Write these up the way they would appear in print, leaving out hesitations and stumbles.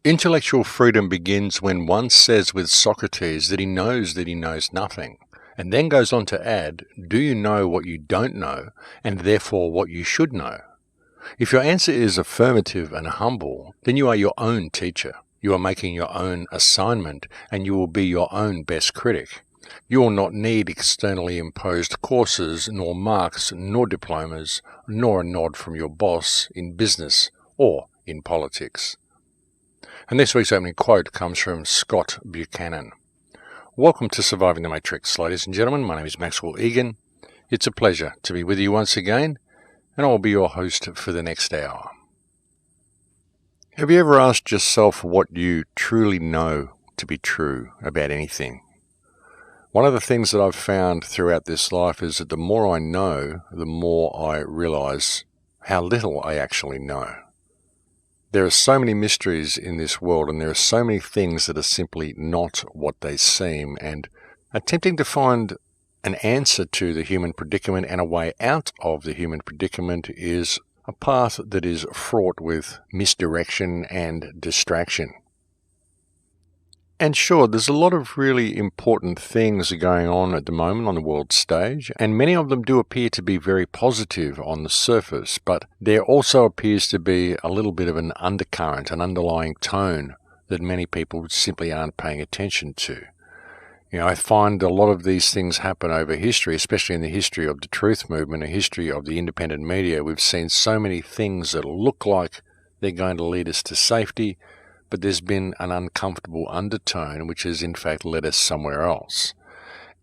Intellectual freedom begins when one says with Socrates that he knows nothing, and then goes on to add, do you know what you don't know, and therefore what you should know? If your answer is affirmative and humble, then you are your own teacher. You are making your own assignment, and you will be your own best critic. You will not need externally imposed courses, nor marks, nor diplomas, nor a nod from your boss in business or in politics. And this week's opening quote comes from Scott Buchanan. Welcome to Surviving the Matrix, ladies and gentlemen. My name is Maxwell Egan. It's a pleasure to be with you once again, and I'll be your host for the next hour. Have you ever asked yourself what you truly know to be true about anything? One of the things that I've found throughout this life is that the more I know, the more I realize how little I actually know. There are so many mysteries in this world, and there are so many things that are simply not what they seem, and attempting to find an answer to the human predicament and a way out of the human predicament is a path that is fraught with misdirection and distraction. And sure, there's a lot of really important things going on at the moment on the world stage, and many of them do appear to be very positive on the surface, but there also appears to be a little bit of an undercurrent, an underlying tone that many people simply aren't paying attention to. I find a lot of these things happen over history, especially in the history of the truth movement, a history of the independent media. We've seen so many things that look like they're going to lead us to safety, but there's been an uncomfortable undertone which has in fact led us somewhere else.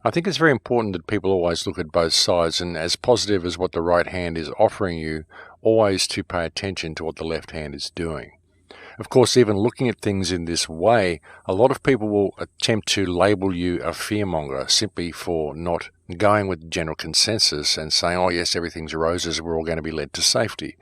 I think it's very important that people always look at both sides, and as positive as what the right hand is offering you, always to pay attention to what the left hand is doing. Of course, even looking at things in this way, a lot of people will attempt to label you a fearmonger simply for not going with the general consensus and saying, oh yes, everything's roses, we're all going to be led to safety.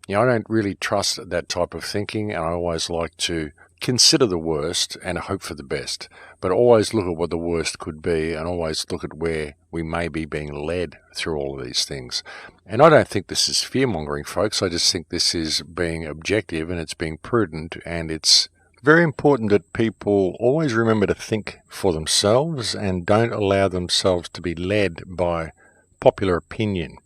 I don't really trust that type of thinking, and I always like to consider the worst and hope for the best, but always look at what the worst could be and always look at where we may be being led through all of these things. And I don't think this is fear-mongering, folks. I just think this is being objective and it's being prudent, and it's very important that people always remember to think for themselves and don't allow themselves to be led by popular opinion.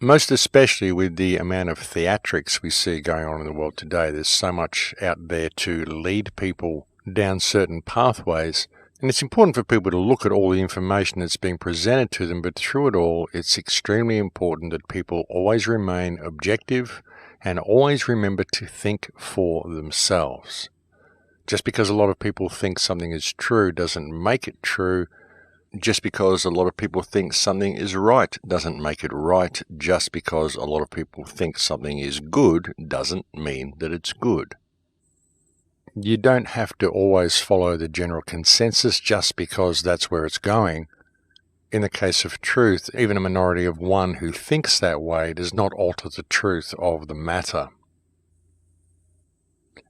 Most especially with the amount of theatrics we see going on in the world today. There's so much out there to lead people down certain pathways, and it's important for people to look at all the information that's being presented to them, but through it all, it's extremely important that people always remain objective and always remember to think for themselves. Just because a lot of people think something is true doesn't make it true. Just because a lot of people think something is right doesn't make it right. Just because a lot of people think something is good doesn't mean that it's good. You don't have to always follow the general consensus just because that's where it's going. In the case of truth, even a minority of one who thinks that way does not alter the truth of the matter.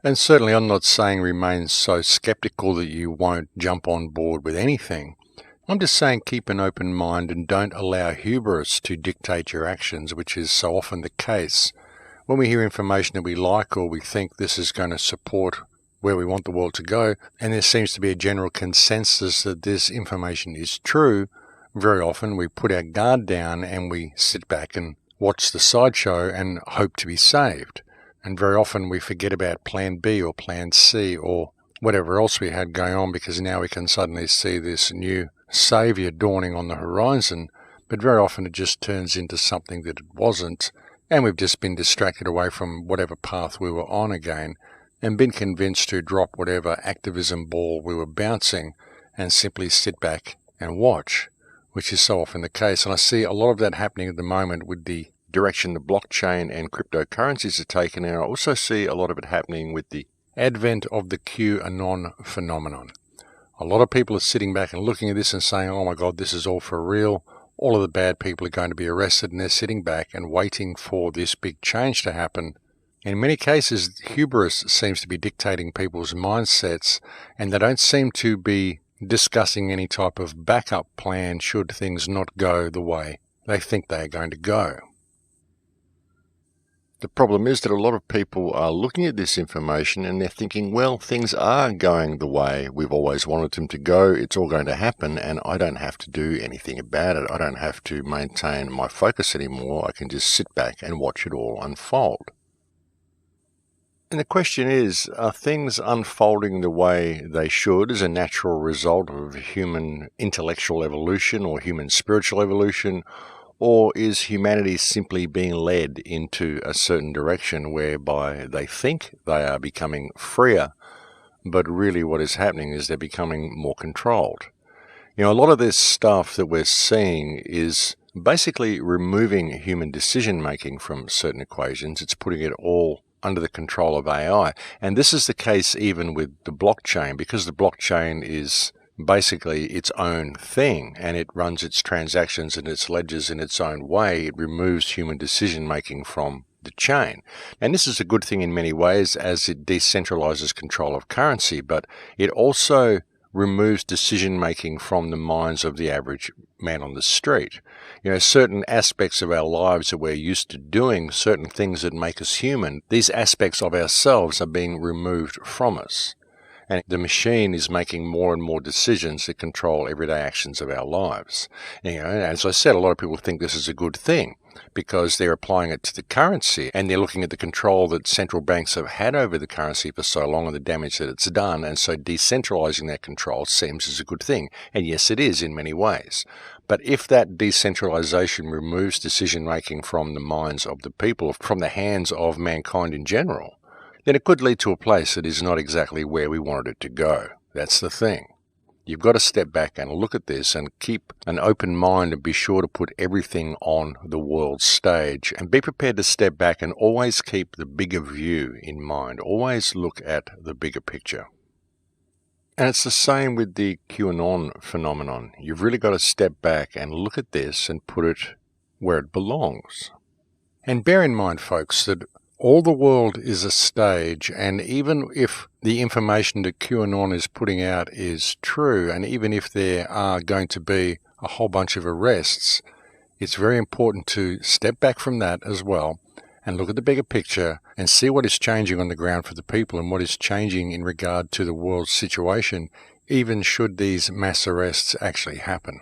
And certainly I'm not saying remain so skeptical that you won't jump on board with anything. I'm just saying keep an open mind and don't allow hubris to dictate your actions, which is so often the case. When we hear information that we like or we think this is going to support where we want the world to go, and there seems to be a general consensus that this information is true, very often we put our guard down and we sit back and watch the sideshow and hope to be saved. And very often we forget about plan B or plan C or whatever else we had going on, because now we can suddenly see this new saviour dawning on the horizon, but very often it just turns into something that it wasn't, and we've just been distracted away from whatever path we were on again, and been convinced to drop whatever activism ball we were bouncing and simply sit back and watch, which is so often the case. And I see a lot of that happening at the moment with the direction the blockchain and cryptocurrencies are taking, and I also see a lot of it happening with the advent of the QAnon phenomenon. A lot of people are sitting back and looking at this and saying, oh my God, this is all for real. All of the bad people are going to be arrested, and they're sitting back and waiting for this big change to happen. In many cases, hubris seems to be dictating people's mindsets, and they don't seem to be discussing any type of backup plan should things not go the way they think they are going to go. The problem is that a lot of people are looking at this information and they're thinking, well, things are going the way we've always wanted them to go. It's all going to happen and I don't have to do anything about it. I don't have to maintain my focus anymore. I can just sit back and watch it all unfold. And the question is, are things unfolding the way they should as a natural result of human intellectual evolution or human spiritual evolution? Or is humanity simply being led into a certain direction whereby they think they are becoming freer, but really what is happening is they're becoming more controlled? You know, a lot of this stuff that we're seeing is basically removing human decision-making from certain equations. It's putting it all under the control of AI. And this is the case even with the blockchain, because the blockchain is basically its own thing and it runs its transactions and its ledgers in its own way. It removes human decision making from the chain. And this is a good thing in many ways as it decentralizes control of currency, but it also removes decision making from the minds of the average man on the street. You know, certain aspects of our lives that we're used to doing, certain things that make us human, these aspects of ourselves are being removed from us. And the machine is making more and more decisions that control everyday actions of our lives. You know, as I said, a lot of people think this is a good thing because they're applying it to the currency and they're looking at the control that central banks have had over the currency for so long and the damage that it's done. And so decentralizing that control seems as a good thing. And yes, it is in many ways. But if that decentralization removes decision-making from the minds of the people, from the hands of mankind in general, then it could lead to a place that is not exactly where we wanted it to go. That's the thing. You've got to step back and look at this and keep an open mind and be sure to put everything on the world stage and be prepared to step back and always keep the bigger view in mind. Always look at the bigger picture. And it's the same with the QAnon phenomenon. You've really got to step back and look at this and put it where it belongs. And bear in mind, folks, that all the world is a stage, and even if the information that QAnon is putting out is true, and even if there are going to be a whole bunch of arrests, it's very important to step back from that as well and look at the bigger picture and see what is changing on the ground for the people and what is changing in regard to the world's situation, even should these mass arrests actually happen.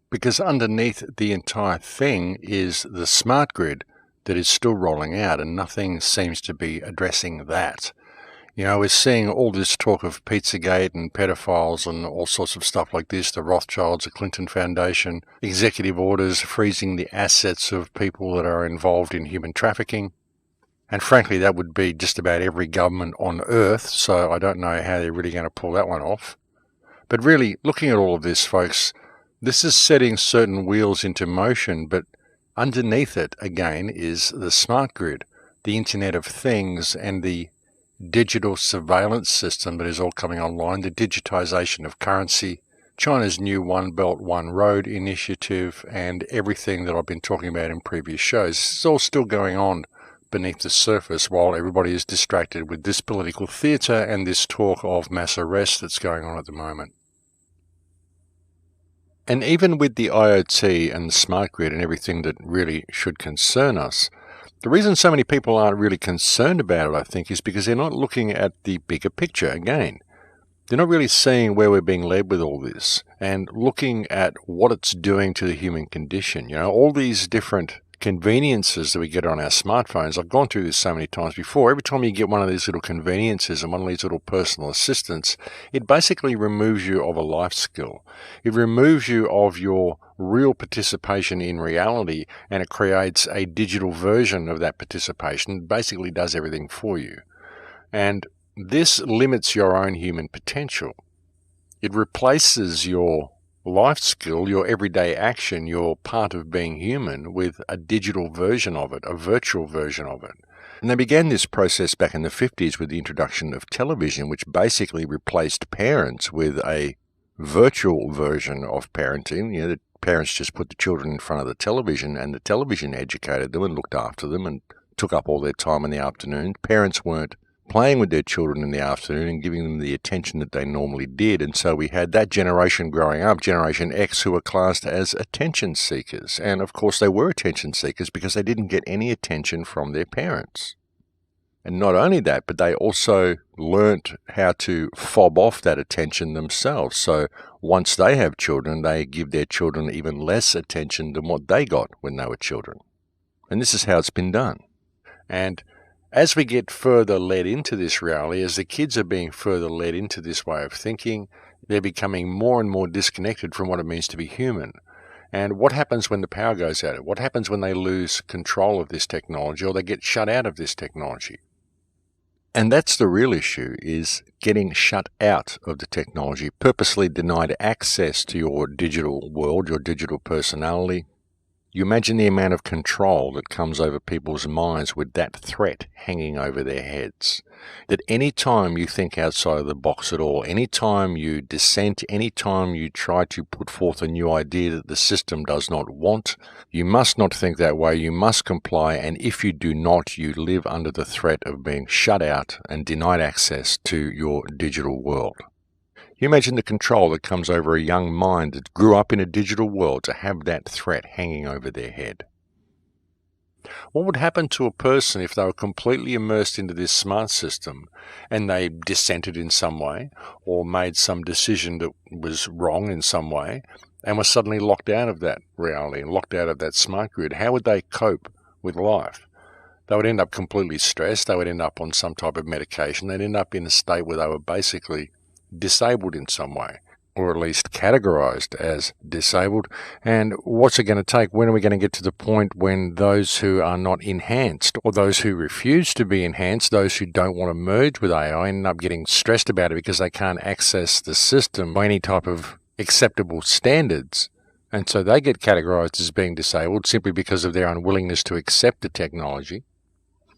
Because underneath the entire thing is the smart grid that is still rolling out, and nothing seems to be addressing that. You know, we're seeing all this talk of Pizzagate and pedophiles and all sorts of stuff like this, the Rothschilds, the Clinton Foundation, executive orders freezing the assets of people that are involved in human trafficking. And frankly, that would be just about every government on earth, so I don't know how they're really going to pull that one off. But really, looking at all of this, folks, this is setting certain wheels into motion, but underneath it, again, is the smart grid, the Internet of Things, and the digital surveillance system that is all coming online, the digitization of currency, China's new One Belt, One Road initiative, and everything that I've been talking about in previous shows. It's all still going on beneath the surface while everybody is distracted with this political theatre and this talk of mass arrest that's going on at the moment. And even with the IoT and the smart grid and everything that really should concern us, the reason so many people aren't really concerned about it, I think, is because they're not looking at the bigger picture again. They're not really seeing where we're being led with all this and looking at what it's doing to the human condition. You know, all these different conveniences that we get on our smartphones. I've gone through this so many times before. Every time you get one of these little conveniences and one of these little personal assistants, it basically removes you of a life skill. It removes you of your real participation in reality, and it creates a digital version of that participation. It basically does everything for you. And this limits your own human potential. It replaces your life skill, your everyday action, your part of being human, with a digital version of it, a virtual version of it. And they began this process back in the 50s with the introduction of television, which basically replaced parents with a virtual version of parenting. You know, the parents just put the children in front of the television, and the television educated them and looked after them and took up all their time in the afternoon. Parents weren't playing with their children in the afternoon and giving them the attention that they normally did. And so we had that generation growing up, Generation X, who were classed as attention seekers. And of course they were attention seekers because they didn't get any attention from their parents. And not only that, but they also learnt how to fob off that attention themselves. So once they have children, they give their children even less attention than what they got when they were children. And this is how it's been done. And as we get further led into this reality, as the kids are being further led into this way of thinking, they're becoming more and more disconnected from what it means to be human. And what happens when the power goes out? What happens when they lose control of this technology or they get shut out of this technology? And that's the real issue, is getting shut out of the technology, purposely denied access to your digital world, your digital personality. You imagine the amount of control that comes over people's minds with that threat hanging over their heads. That any time you think outside of the box at all, any time you dissent, any time you try to put forth a new idea that the system does not want, you must not think that way, you must comply, and if you do not, you live under the threat of being shut out and denied access to your digital world. You imagine the control that comes over a young mind that grew up in a digital world to have that threat hanging over their head. What would happen to a person if they were completely immersed into this smart system and they dissented in some way or made some decision that was wrong in some way and were suddenly locked out of that reality and locked out of that smart grid? How would they cope with life? They would end up completely stressed. They would end up on some type of medication. They'd end up in a state where they were basically disabled in some way, or at least categorized as disabled. And what's it going to take? When are we going to get to the point when those who are not enhanced, or those who refuse to be enhanced, those who don't want to merge with AI, end up getting stressed about it because they can't access the system by any type of acceptable standards? And so they get categorized as being disabled simply because of their unwillingness to accept the technology.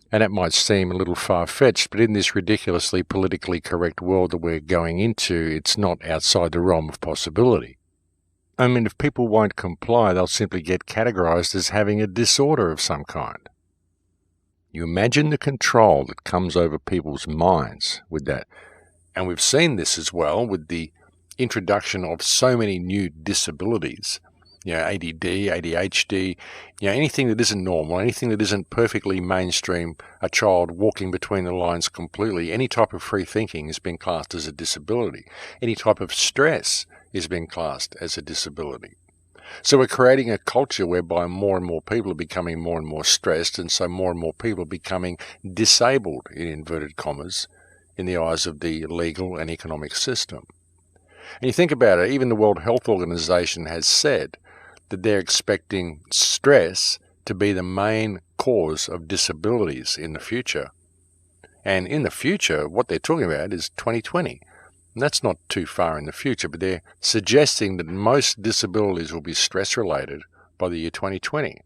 And it might seem a little far-fetched, but in this ridiculously politically correct world that we're going into, it's not outside the realm of possibility. I mean, if people won't comply, they'll simply get categorized as having a disorder of some kind. You imagine the control that comes over people's minds with that. And we've seen this as well with the introduction of so many new disabilities. ADD, ADHD, anything that isn't normal, anything that isn't perfectly mainstream, a child walking between the lines completely, any type of free thinking is being classed as a disability. Any type of stress is being classed as a disability. So we're creating a culture whereby more and more people are becoming more and more stressed, and so more and more people are becoming disabled, in inverted commas, in the eyes of the legal and economic system. And you think about it, even the World Health Organization has said that they're expecting stress to be the main cause of disabilities in the future. And in the future, what they're talking about is 2020. And that's not too far in the future, but they're suggesting that most disabilities will be stress-related by the year 2020.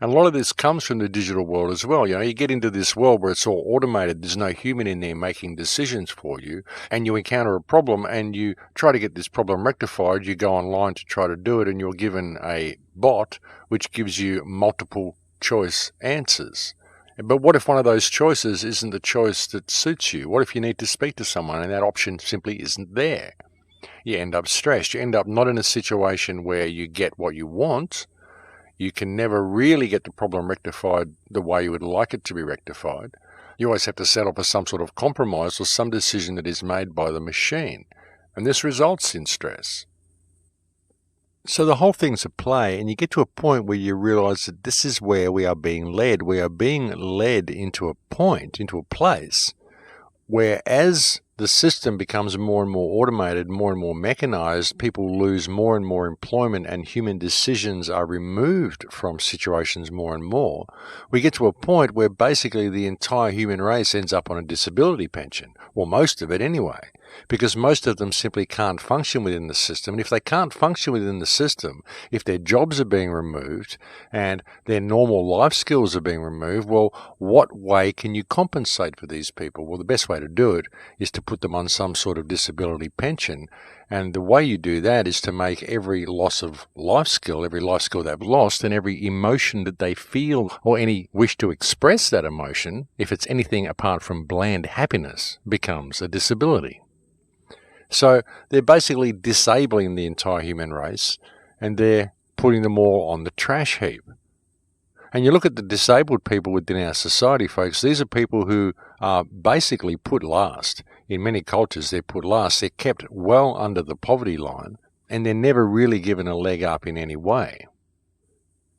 And a lot of this comes from the digital world as well. You get into this world where it's all automated, there's no human in there making decisions for you, and you encounter a problem and you try to get this problem rectified. You go online to try to do it, and you're given a bot which gives you multiple choice answers. But what if one of those choices isn't the choice that suits you? What if you need to speak to someone and that option simply isn't there? You end up stressed. You end up not in a situation where you get what you want. You can never really get the problem rectified the way you would like it to be rectified. You always have to settle for some sort of compromise or some decision that is made by the machine. And this results in stress. So the whole thing's a play, and you get to a point where you realize that this is where we are being led. We are being led into a point, into a place, where as the system becomes more and more automated, more and more mechanized, people lose more and more employment, and human decisions are removed from situations more and more. We get to a point where basically the entire human race ends up on a disability pension, or most of it anyway, because most of them simply can't function within the system. And if they can't function within the system, if their jobs are being removed and their normal life skills are being removed, well, what way can you compensate for these people? Well, the best way to do it is to put them on some sort of disability pension. And the way you do that is to make every loss of life skill, every life skill they've lost, and every emotion that they feel or any wish to express that emotion, if it's anything apart from bland happiness, becomes a disability. So they're basically disabling the entire human race, and they're putting them all on the trash heap. And you look at the disabled people within our society, folks, these are people who are basically put last. In many cultures, they're put last. They're kept well under the poverty line, and they're never really given a leg up in any way.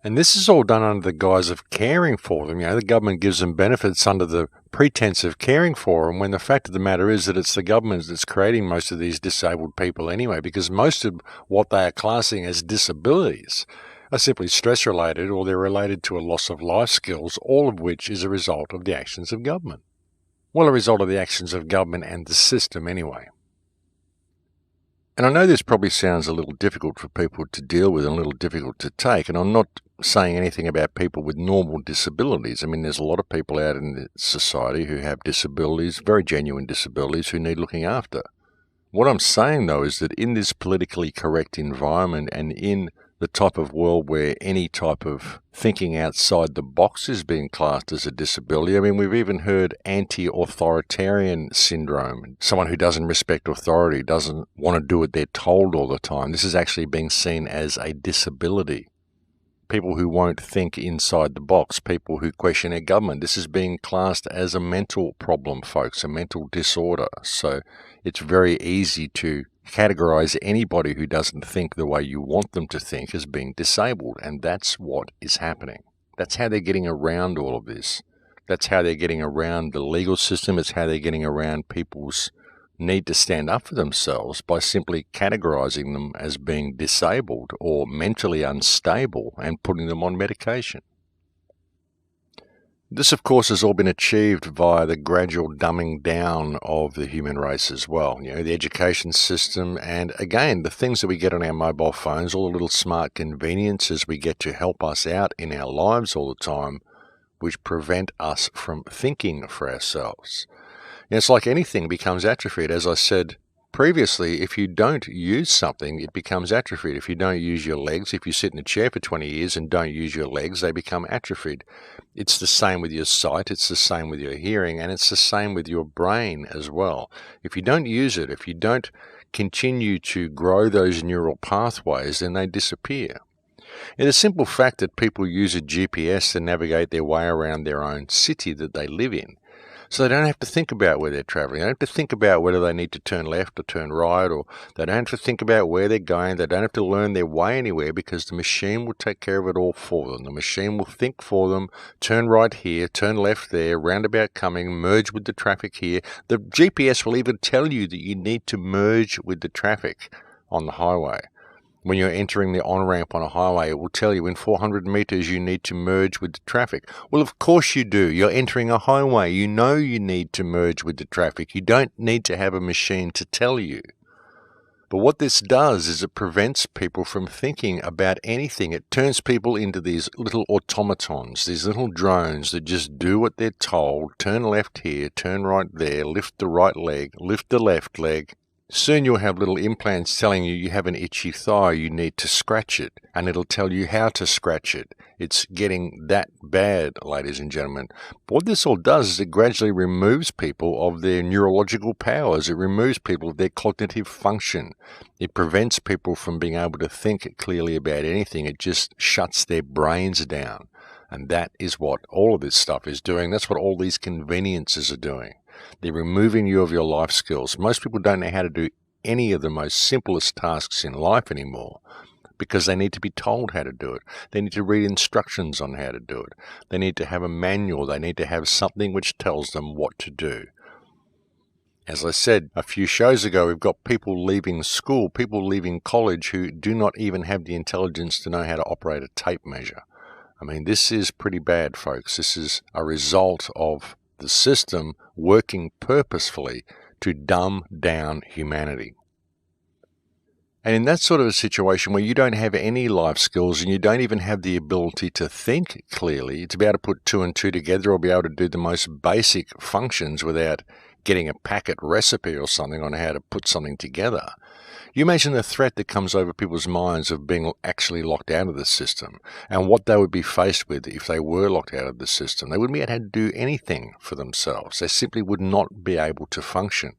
And this is all done under the guise of caring for them. The government gives them benefits under the pretense of caring for them, when the fact of the matter is that it's the government that's creating most of these disabled people anyway, because most of what they are classing as disabilities are simply stress-related, or they're related to a loss of life skills, all of which is a result of the actions of government. Well, a result of the actions of government and the system anyway. And I know this probably sounds a little difficult for people to deal with and a little difficult to take, and I'm not saying anything about people with normal disabilities. I mean, there's a lot of people out in society who have disabilities, very genuine disabilities, who need looking after. What I'm saying, though, is that in this politically correct environment and in the type of world where any type of thinking outside the box is being classed as a disability. I mean, we've even heard anti-authoritarian syndrome. Someone who doesn't respect authority, doesn't want to do what they're told all the time. This is actually being seen as a disability. People who won't think inside the box, people who question their government. This is being classed as a mental problem, folks, a mental disorder. So it's very easy to categorize anybody who doesn't think the way you want them to think as being disabled, and that's what is happening. That's how they're getting around all of this. That's how they're getting around the legal system. It's how they're getting around people's need to stand up for themselves by simply categorizing them as being disabled or mentally unstable and putting them on medication. This, of course, has all been achieved via the gradual dumbing down of the human race as well. The education system, and again, the things that we get on our mobile phones, all the little smart conveniences we get to help us out in our lives all the time, which prevent us from thinking for ourselves. It's like anything becomes atrophied. As I said previously, if you don't use something, it becomes atrophied. If you don't use your legs, if you sit in a chair for 20 years and don't use your legs, they become atrophied. It's the same with your sight, it's the same with your hearing, and it's the same with your brain as well. If you don't use it, if you don't continue to grow those neural pathways, then they disappear. And the simple fact that people use a GPS to navigate their way around their own city that they live in, so they don't have to think about where they're traveling. They don't have to think about whether they need to turn left or turn right, or they don't have to think about where they're going. They don't have to learn their way anywhere, because the machine will take care of it all for them. The machine will think for them, turn right here, turn left there, roundabout coming, merge with the traffic here. The GPS will even tell you that you need to merge with the traffic on the highway. When you're entering the on-ramp on a highway, it will tell you in 400 meters you need to merge with the traffic. Well, of course you do. You're entering a highway. You know you need to merge with the traffic. You don't need to have a machine to tell you. But what this does is it prevents people from thinking about anything. It turns people into these little automatons, these little drones that just do what they're told. Turn left here, turn right there, lift the right leg, lift the left leg. Soon you'll have little implants telling you have an itchy thigh, you need to scratch it, and it'll tell you how to scratch it. It's getting that bad, ladies and gentlemen. But what this all does is it gradually removes people of their neurological powers. It removes people of their cognitive function. It prevents people from being able to think clearly about anything. It just shuts their brains down. And that is what all of this stuff is doing. That's what all these conveniences are doing. They're removing you of your life skills. Most people don't know how to do any of the most simplest tasks in life anymore because they need to be told how to do it. They need to read instructions on how to do it. They need to have a manual. They need to have something which tells them what to do. As I said a few shows ago, we've got people leaving school, people leaving college who do not even have the intelligence to know how to operate a tape measure. I mean, this is pretty bad, folks. This is a result of the system working purposefully to dumb down humanity. And in that sort of a situation where you don't have any life skills and you don't even have the ability to think clearly, to be able to put two and two together or be able to do the most basic functions without getting a packet recipe or something on how to put something together. You imagine the threat that comes over people's minds of being actually locked out of the system and what they would be faced with if they were locked out of the system. They wouldn't be able to do anything for themselves. They simply would not be able to function.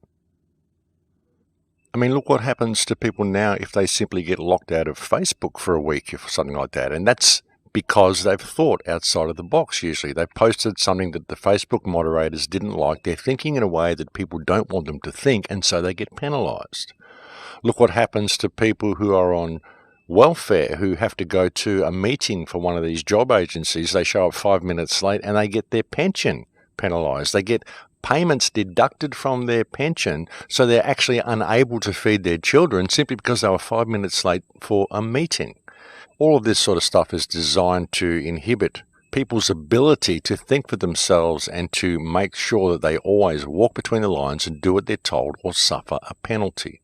I mean, look what happens to people now if they simply get locked out of Facebook for a week or something like that. And that's because they've thought outside of the box usually. They've posted something that the Facebook moderators didn't like. They're thinking in a way that people don't want them to think, and so they get penalised. Look what happens to people who are on welfare, who have to go to a meeting for one of these job agencies. They show up 5 minutes late and they get their pension penalised. They get payments deducted from their pension, so they're actually unable to feed their children simply because they were 5 minutes late for a meeting. All of this sort of stuff is designed to inhibit people's ability to think for themselves and to make sure that they always walk between the lines and do what they're told or suffer a penalty.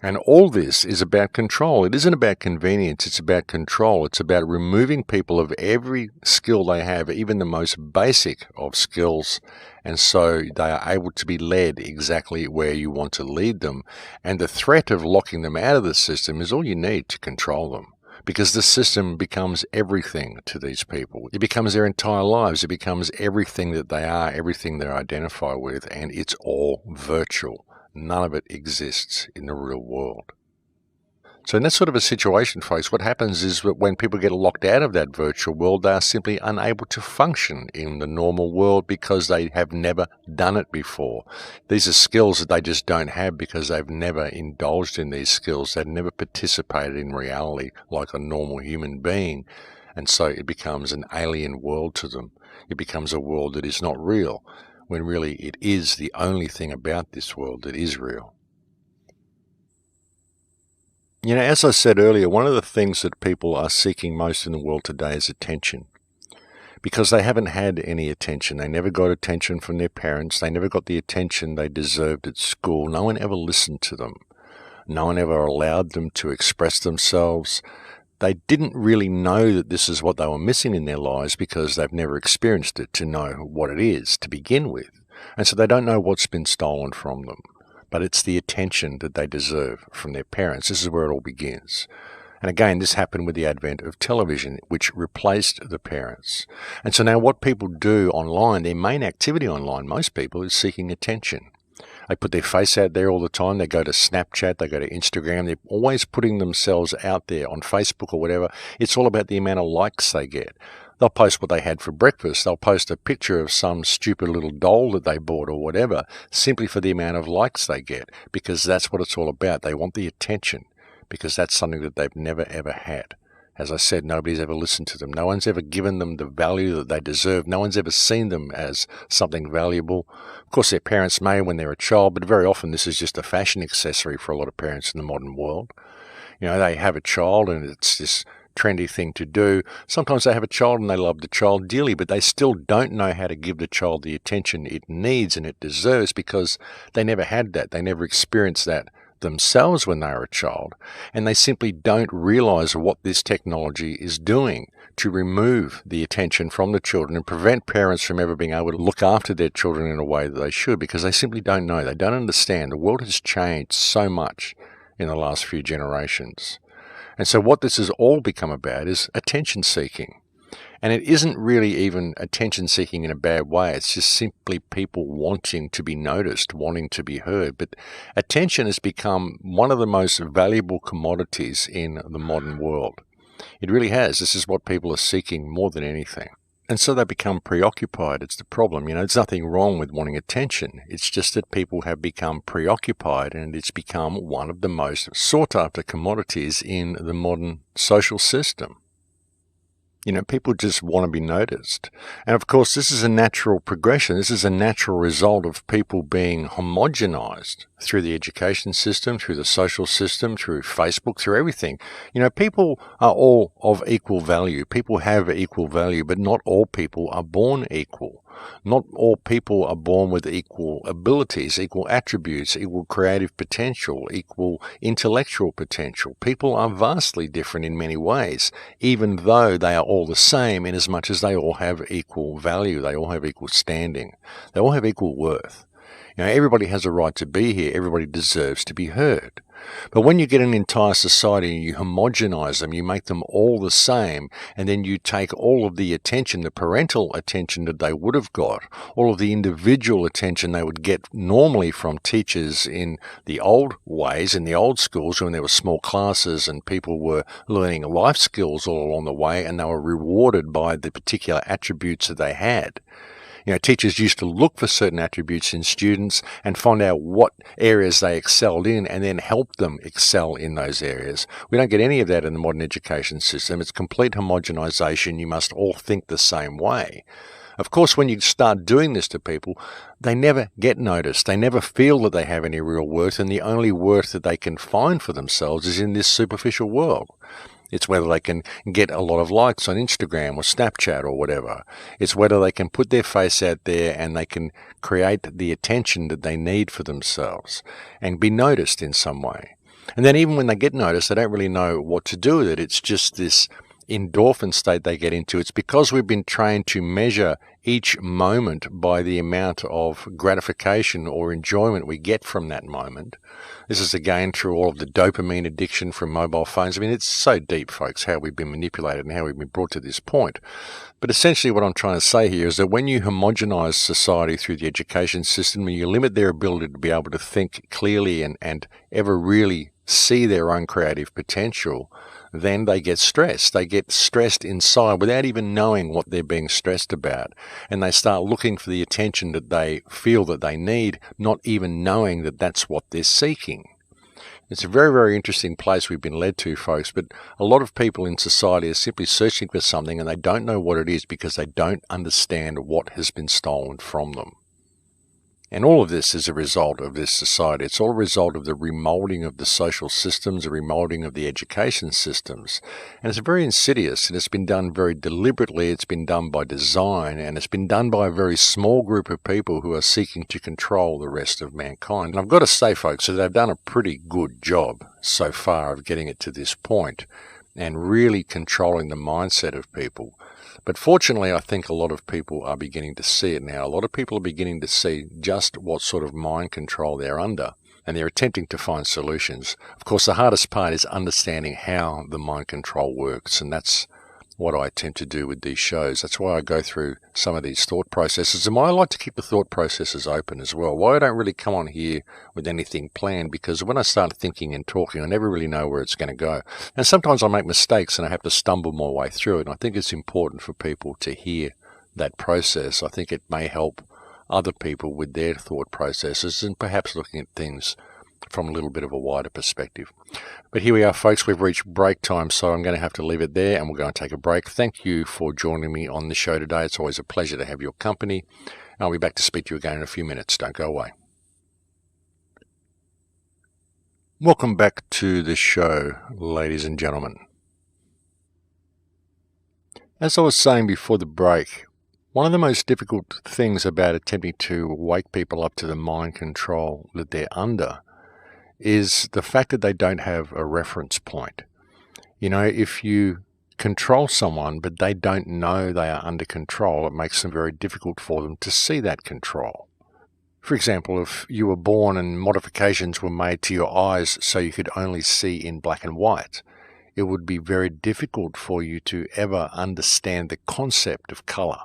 And all this is about control. It isn't about convenience, it's about control. It's about removing people of every skill they have, even the most basic of skills, and so they are able to be led exactly where you want to lead them. And the threat of locking them out of the system is all you need to control them, because the system becomes everything to these people. It becomes their entire lives. It becomes everything that they are, everything they identify with, and it's all virtual. None of it exists in the real world. So in that sort of a situation, folks, what happens is that when people get locked out of that virtual world, they are simply unable to function in the normal world because they have never done it before. These are skills that they just don't have because they've never indulged in these skills. They've never participated in reality like a normal human being. And so it becomes an alien world to them. It becomes a world that is not real, when really it is the only thing about this world that is real. You know, as I said earlier, one of the things that people are seeking most in the world today is attention. Because they haven't had any attention. They never got attention from their parents. They never got the attention they deserved at school. No one ever listened to them. No one ever allowed them to express themselves. They didn't really know that this is what they were missing in their lives because they've never experienced it to know what it is to begin with. And so they don't know what's been stolen from them. But it's the attention that they deserve from their parents. This is where it all begins. And again, this happened with the advent of television, which replaced the parents. And so now what people do online, their main activity online, most people, is seeking attention. They put their face out there all the time. They go to Snapchat, they go to Instagram. They're always putting themselves out there on Facebook or whatever. It's all about the amount of likes they get. They'll post what they had for breakfast. They'll post a picture of some stupid little doll that they bought or whatever, simply for the amount of likes they get, because that's what it's all about. They want the attention, because that's something that they've never, ever had. As I said, nobody's ever listened to them. No one's ever given them the value that they deserve. No one's ever seen them as something valuable. Of course, their parents may when they're a child, but very often this is just a fashion accessory for a lot of parents in the modern world. You know, they have a child and it's this trendy thing to do. Sometimes they have a child and they love the child dearly, but they still don't know how to give the child the attention it needs and it deserves because they never had that. They never experienced that themselves when they were a child, and they simply don't realize what this technology is doing to remove the attention from the children and prevent parents from ever being able to look after their children in a way that they should, because they simply don't know. They don't understand. The world has changed so much in the last few generations. And so what this has all become about is attention seeking. And it isn't really even attention seeking in a bad way. It's just simply people wanting to be noticed, wanting to be heard. But attention has become one of the most valuable commodities in the modern world. It really has. This is what people are seeking more than anything. And so they become preoccupied. It's the problem. You know, there's nothing wrong with wanting attention. It's just that people have become preoccupied, and it's become one of the most sought after commodities in the modern social system. You know, people just want to be noticed. And of course, this is a natural progression. This is a natural result of people being homogenized through the education system, through the social system, through Facebook, through everything. You know, people are all of equal value. People have equal value, but not all people are born equal. Not all people are born with equal abilities, equal attributes, equal creative potential, equal intellectual potential. People are vastly different in many ways, even though they are all the same in as much as they all have equal value. They all have equal standing. They all have equal worth. Everybody has a right to be here. Everybody deserves to be heard. But when you get an entire society and you homogenize them, you make them all the same, and then you take all of the attention, the parental attention that they would have got, all of the individual attention they would get normally from teachers in the old ways, in the old schools when there were small classes and people were learning life skills all along the way, and they were rewarded by the particular attributes that they had. Teachers used to look for certain attributes in students and find out what areas they excelled in and then help them excel in those areas. We don't get any of that in the modern education system. It's complete homogenization. You must all think the same way. Of course, when you start doing this to people, they never get noticed. They never feel that they have any real worth, and the only worth that they can find for themselves is in this superficial world. It's whether they can get a lot of likes on Instagram or Snapchat or whatever. It's whether they can put their face out there and they can create the attention that they need for themselves and be noticed in some way. And then even when they get noticed, they don't really know what to do with it. It's just this endorphin state they get into. It's because we've been trained to measure each moment by the amount of gratification or enjoyment we get from that moment. This is again through all of the dopamine addiction from mobile phones. It's so deep, folks, how we've been manipulated and how we've been brought to this point. But essentially what I'm trying to say here is that when you homogenize society through the education system and you limit their ability to be able to think clearly and ever really see their own creative potential, then they get stressed. They get stressed inside without even knowing what they're being stressed about. And they start looking for the attention that they feel that they need, not even knowing that that's what they're seeking. It's a very, very interesting place we've been led to, folks, but a lot of people in society are simply searching for something and they don't know what it is because they don't understand what has been stolen from them. And all of this is a result of this society. It's all a result of the remolding of the social systems, the remolding of the education systems. And it's very insidious, and it's been done very deliberately. It's been done by design, and it's been done by a very small group of people who are seeking to control the rest of mankind. And I've got to say, folks, that they've done a pretty good job so far of getting it to this point and really controlling the mindset of people. But fortunately, I think a lot of people are beginning to see it now. A lot of people are beginning to see just what sort of mind control they're under, and they're attempting to find solutions. Of course, the hardest part is understanding how the mind control works, and that's what I attempt to do with these shows. That's why I go through some of these thought processes, and why I like to keep the thought processes open as well. Why I don't really come on here with anything planned, because when I start thinking and talking, I never really know where it's going to go. And sometimes I make mistakes and I have to stumble my way through it. And I think it's important for people to hear that process. I think it may help other people with their thought processes and perhaps looking at things from a little bit of a wider perspective. But here we are, folks. We've reached break time, so I'm going to have to leave it there and we're going to take a break. Thank you for joining me on the show today. It's always a pleasure to have your company. I'll be back to speak to you again in a few minutes. Don't go away. Welcome back to the show, ladies and gentlemen. As I was saying before the break, one of the most difficult things about attempting to wake people up to the mind control that they're under is the fact that they don't have a reference point. If you control someone but they don't know they are under control, it makes it very difficult for them to see that control. For example, if you were born and modifications were made to your eyes so you could only see in black and white, it would be very difficult for you to ever understand the concept of color.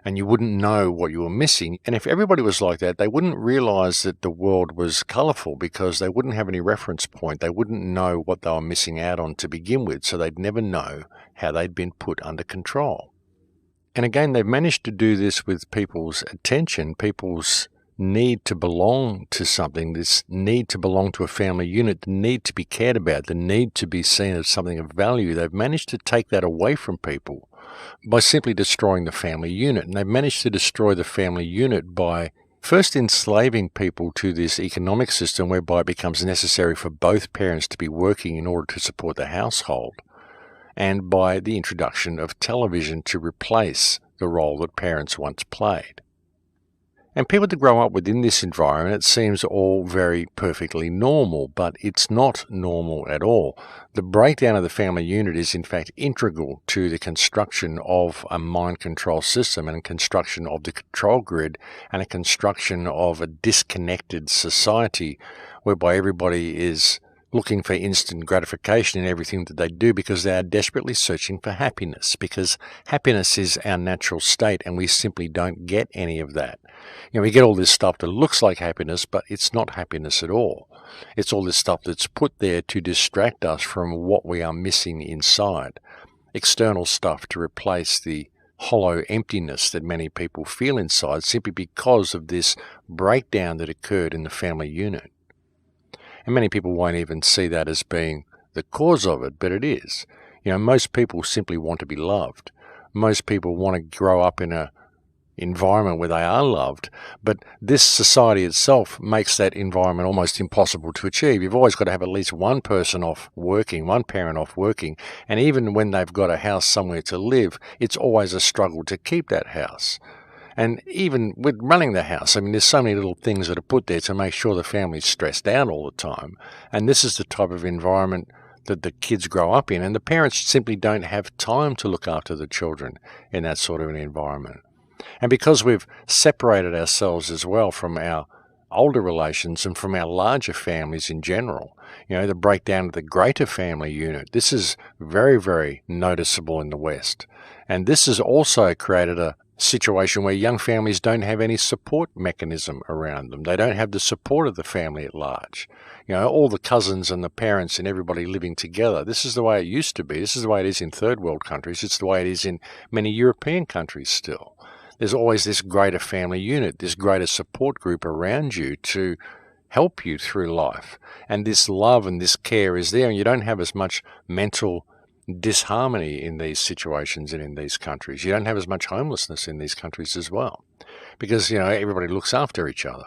And you wouldn't know what you were missing. And if everybody was like that, they wouldn't realize that the world was colorful because they wouldn't have any reference point. They wouldn't know what they were missing out on to begin with, so they'd never know how they'd been put under control. And again, they've managed to do this with people's attention, people's need to belong to something, this need to belong to a family unit, the need to be cared about, the need to be seen as something of value. They've managed to take that away from people by simply destroying the family unit. And they've managed to destroy the family unit by first enslaving people to this economic system whereby it becomes necessary for both parents to be working in order to support the household, and by the introduction of television to replace the role that parents once played. And people that grow up within this environment, it seems all very perfectly normal, but it's not normal at all. The breakdown of the family unit is in fact integral to the construction of a mind control system and a construction of the control grid and a construction of a disconnected society whereby everybody is looking for instant gratification in everything that they do because they are desperately searching for happiness, because happiness is our natural state and we simply don't get any of that. We get all this stuff that looks like happiness, but it's not happiness at all. It's all this stuff that's put there to distract us from what we are missing inside. External stuff to replace the hollow emptiness that many people feel inside simply because of this breakdown that occurred in the family unit. And many people won't even see that as being the cause of it, but it is. Most people simply want to be loved. Most people want to grow up in an environment where they are loved, but this society itself makes that environment almost impossible to achieve. You've always got to have at least one person off working, one parent off working, and even when they've got a house somewhere to live, it's always a struggle to keep that house. And even with running the house, there's so many little things that are put there to make sure the family's stressed out all the time. And this is the type of environment that the kids grow up in. And the parents simply don't have time to look after the children in that sort of an environment. And because we've separated ourselves as well from our older relations and from our larger families in general, the breakdown of the greater family unit, this is very, very noticeable in the West. And this has also created a situation where young families don't have any support mechanism around them. They don't have the support of the family at large. All the cousins and the parents and everybody living together. This is the way it used to be. This is the way it is in third world countries. It's the way it is in many European countries still. There's always this greater family unit, this greater support group around you to help you through life. And this love and this care is there, and you don't have as much mental disharmony in these situations and in these countries. You don't have as much homelessness in these countries as well, because everybody looks after each other.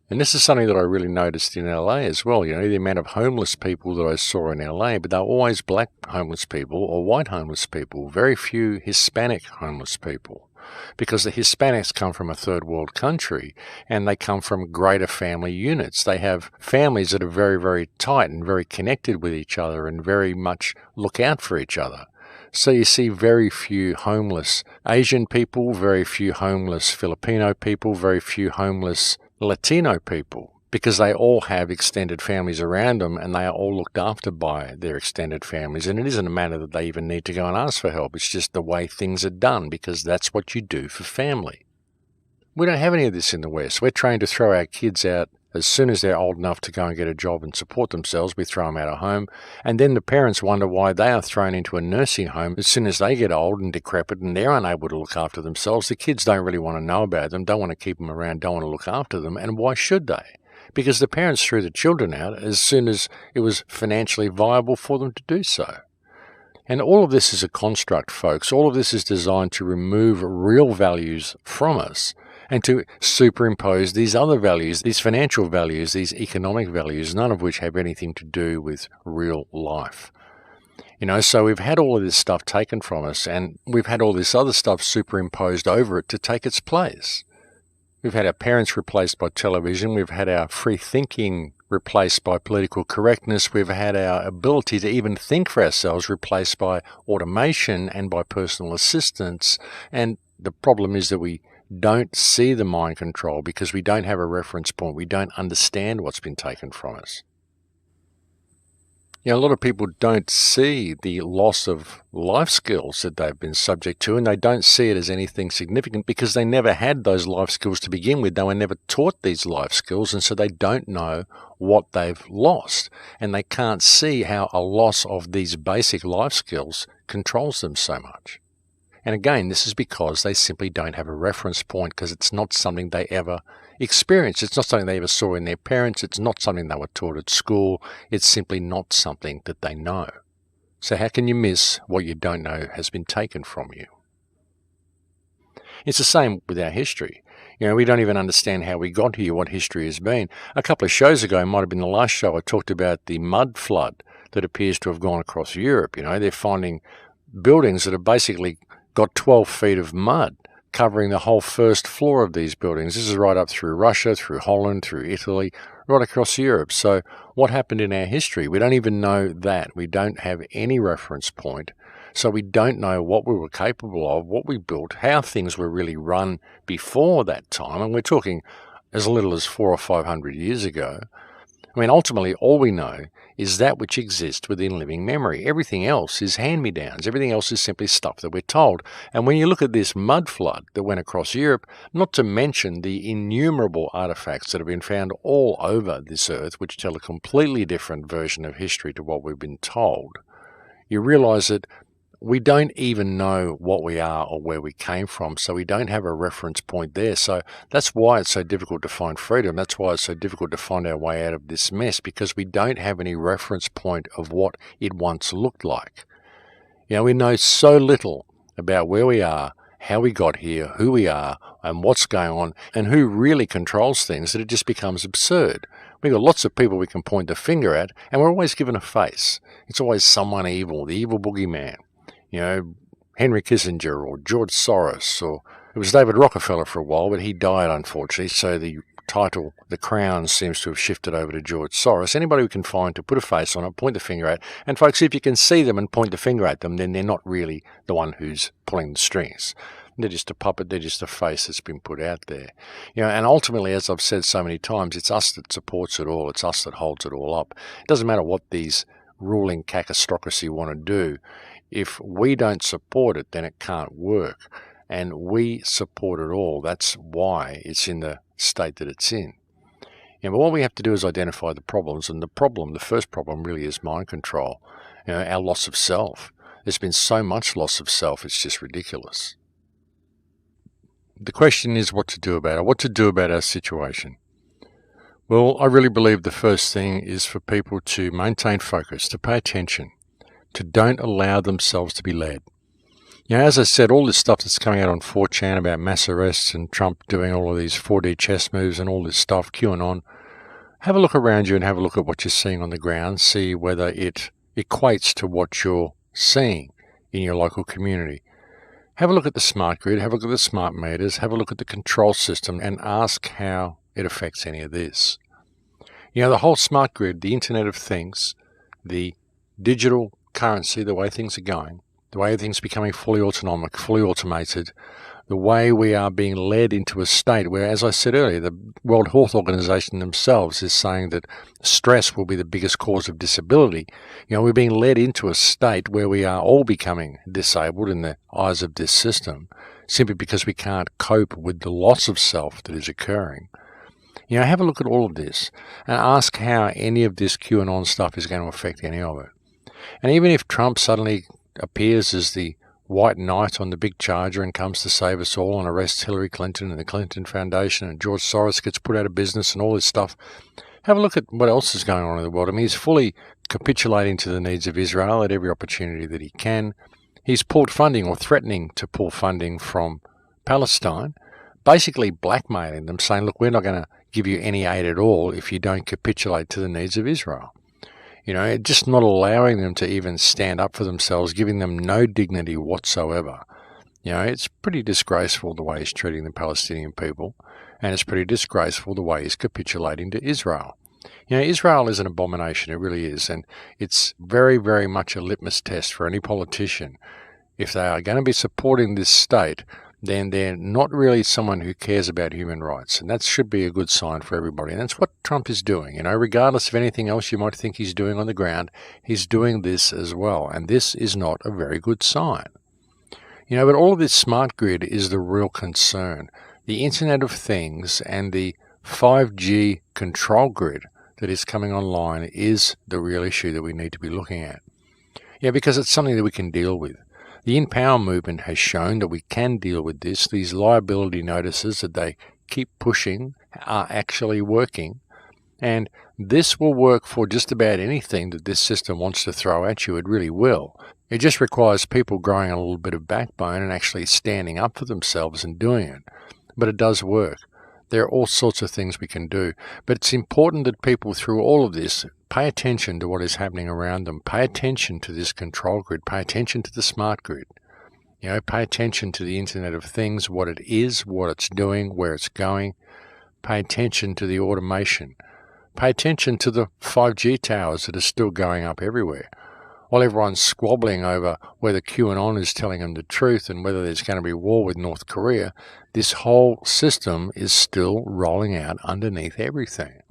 And this is something that I really noticed in LA as well. The amount of homeless people that I saw in LA, but they're always black homeless people or white homeless people, very few Hispanic homeless people, because the Hispanics come from a third world country and they come from greater family units. They have families that are very, very tight and very connected with each other and very much look out for each other. So you see very few homeless Asian people, very few homeless Filipino people, very few homeless Latino people, because they all have extended families around them and they are all looked after by their extended families. And it isn't a matter that they even need to go and ask for help. It's just the way things are done, because that's what you do for family. We don't have any of this in the West. We're trained to throw our kids out as soon as they're old enough to go and get a job and support themselves. We throw them out of home. And then the parents wonder why they are thrown into a nursing home as soon as they get old and decrepit and they're unable to look after themselves. The kids don't really want to know about them, don't want to keep them around, don't want to look after them. And why should they? Because the parents threw the children out as soon as it was financially viable for them to do so. And all of this is a construct, folks. All of this is designed to remove real values from us and to superimpose these other values, these financial values, these economic values, none of which have anything to do with real life. So we've had all of this stuff taken from us, and we've had all this other stuff superimposed over it to take its place. We've had our parents replaced by television. We've had our free thinking replaced by political correctness. We've had our ability to even think for ourselves replaced by automation and by personal assistance. And the problem is that we don't see the mind control because we don't have a reference point. We don't understand what's been taken from us. A lot of people don't see the loss of life skills that they've been subject to, and they don't see it as anything significant because they never had those life skills to begin with. They were never taught these life skills, and so they don't know what they've lost. And they can't see how a loss of these basic life skills controls them so much. And again, this is because they simply don't have a reference point, because it's not something they ever experienced. It's not something they ever saw in their parents. It's not something they were taught at school. It's simply not something that they know. So how can you miss what you don't know has been taken from you? It's the same with our history. We don't even understand how we got here, what history has been. A couple of shows ago, it might have been the last show, I talked about the mud flood that appears to have gone across Europe. They're finding buildings that have basically got 12 feet of mud covering the whole first floor of these buildings. This is right up through Russia, through Holland, through Italy, right across Europe. So what happened in our history? We don't even know that. We don't have any reference point. So we don't know what we were capable of, what we built, how things were really run before that time. And we're talking as little as 400 or 500 years ago. I mean, ultimately, all we know is that which exists within living memory. Everything else is hand-me-downs. Everything else is simply stuff that we're told. And when you look at this mud flood that went across Europe, not to mention the innumerable artifacts that have been found all over this earth, which tell a completely different version of history to what we've been told, you realize that we don't even know what we are or where we came from, so we don't have a reference point there. So that's why it's so difficult to find freedom. That's why it's so difficult to find our way out of this mess, because we don't have any reference point of what it once looked like. You know, we know so little about where we are, how we got here, who we are, and what's going on, and who really controls things, that it just becomes absurd. We've got lots of people we can point the finger at, and we're always given a face. It's always someone evil, the evil boogeyman. You know, Henry Kissinger or George Soros, or it was David Rockefeller for a while, but he died, unfortunately, so the title, the crown, seems to have shifted over to George Soros. Anybody we can find to put a face on it, point the finger at, and folks, if you can see them and point the finger at them, then they're not really the one who's pulling the strings. They're just a puppet, they're just a face that's been put out there. You know, and ultimately, as I've said so many times, it's us that supports it all, it's us that holds it all up. It doesn't matter what these ruling cacistocracy want to do. If we don't support it, then it can't work. And we support it all. That's why it's in the state that it's in. But what we have to do is identify the problems. And the first problem really is mind control. You know, our loss of self. There's been so much loss of self, it's just ridiculous. The question is what to do about it. What to do about our situation. Well, I really believe the first thing is for people to maintain focus, to pay attention, to don't allow themselves to be led. You know, as I said, all this stuff that's coming out on 4chan about mass arrests and Trump doing all of these 4D chess moves and all this stuff, QAnon, have a look around you and have a look at what you're seeing on the ground, see whether it equates to what you're seeing in your local community. Have a look at the smart grid, have a look at the smart meters, have a look at the control system and ask how it affects any of this. You know, the whole smart grid, the Internet of Things, the digital currency, the way things are going, the way things are becoming fully autonomic, fully automated, the way we are being led into a state where, as I said earlier, the World Health Organization themselves is saying that stress will be the biggest cause of disability. You know, we're being led into a state where we are all becoming disabled in the eyes of this system, simply because we can't cope with the loss of self that is occurring. You know, have a look at all of this and ask how any of this QAnon stuff is going to affect any of it. And even if Trump suddenly appears as the white knight on the big charger and comes to save us all and arrests Hillary Clinton and the Clinton Foundation and George Soros gets put out of business and all this stuff, have a look at what else is going on in the world. I mean, he's fully capitulating to the needs of Israel at every opportunity that he can. He's pulled funding or threatening to pull funding from Palestine, basically blackmailing them, saying, look, we're not going to give you any aid at all if you don't capitulate to the needs of Israel. You know, just not allowing them to even stand up for themselves, giving them no dignity whatsoever. You know, it's pretty disgraceful the way he's treating the Palestinian people, and it's pretty disgraceful the way he's capitulating to Israel. You know, Israel is an abomination, it really is, and it's very, very much a litmus test for any politician. If they are going to be supporting this state, then they're not really someone who cares about human rights. And that should be a good sign for everybody. And that's what Trump is doing. You know, regardless of anything else you might think he's doing on the ground, he's doing this as well. And this is not a very good sign. You know, but all of this smart grid is the real concern. The Internet of Things and the 5G control grid that is coming online is the real issue that we need to be looking at. Yeah, because it's something that we can deal with. The In Power movement has shown that we can deal with this. These liability notices that they keep pushing are actually working. And this will work for just about anything that this system wants to throw at you. It really will. It just requires people growing a little bit of backbone and actually standing up for themselves and doing it. But it does work. There are all sorts of things we can do. But it's important that people through all of this pay attention to what is happening around them. Pay attention to this control grid. Pay attention to the smart grid. Pay attention to the Internet of Things, what it is, what it's doing, where it's going. Pay attention to the automation. Pay attention to the 5G towers that are still going up everywhere. While everyone's squabbling over whether QAnon is telling them the truth and whether there's going to be war with North Korea, this whole system is still rolling out underneath everything.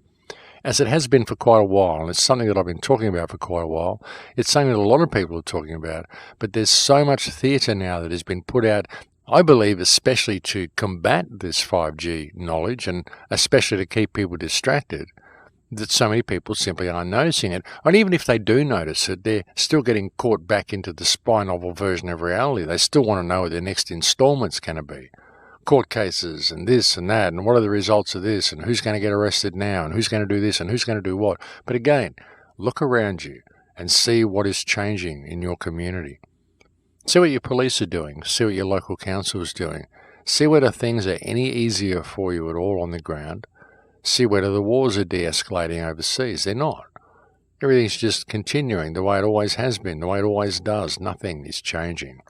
As it has been for quite a while, and it's something that I've been talking about for quite a while. It's something that a lot of people are talking about, but there's so much theatre now that has been put out, I believe, especially to combat this 5G knowledge and especially to keep people distracted, that so many people simply aren't noticing it. And even if they do notice it, they're still getting caught back into the spy novel version of reality. They still want to know what their next installment's going to be. Court cases and this and that, and what are the results of this, and who's going to get arrested now, and who's going to do this, and who's going to do what. But again, look around you and see what is changing in your community. See what your police are doing. See what your local council is doing. See whether things are any easier for you at all on the ground. See whether the wars are de-escalating overseas. They're not. Everything's just continuing the way it always has been, the way it always does. Nothing is changing.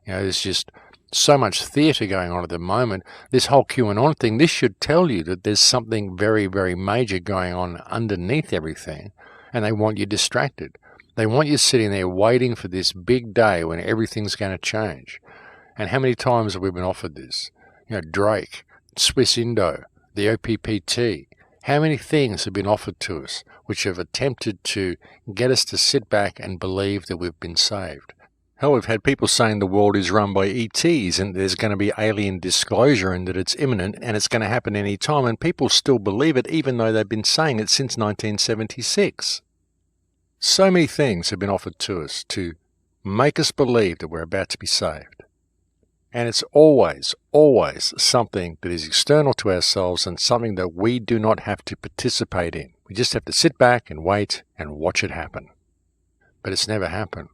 There's just so much theatre going on at the moment. This whole QAnon thing, this should tell you that there's something very, very major going on underneath everything, and they want you distracted. They want you sitting there waiting for this big day when everything's going to change. And how many times have we been offered this? Drake, Swiss Indo, the OPPT. How many things have been offered to us which have attempted to get us to sit back and believe that we've been saved? Hell, we've had people saying the world is run by ETs and there's going to be alien disclosure and that it's imminent and it's going to happen any time, and people still believe it even though they've been saying it since 1976. So many things have been offered to us to make us believe that we're about to be saved. And it's always, always something that is external to ourselves and something that we do not have to participate in. We just have to sit back and wait and watch it happen. But it's never happened.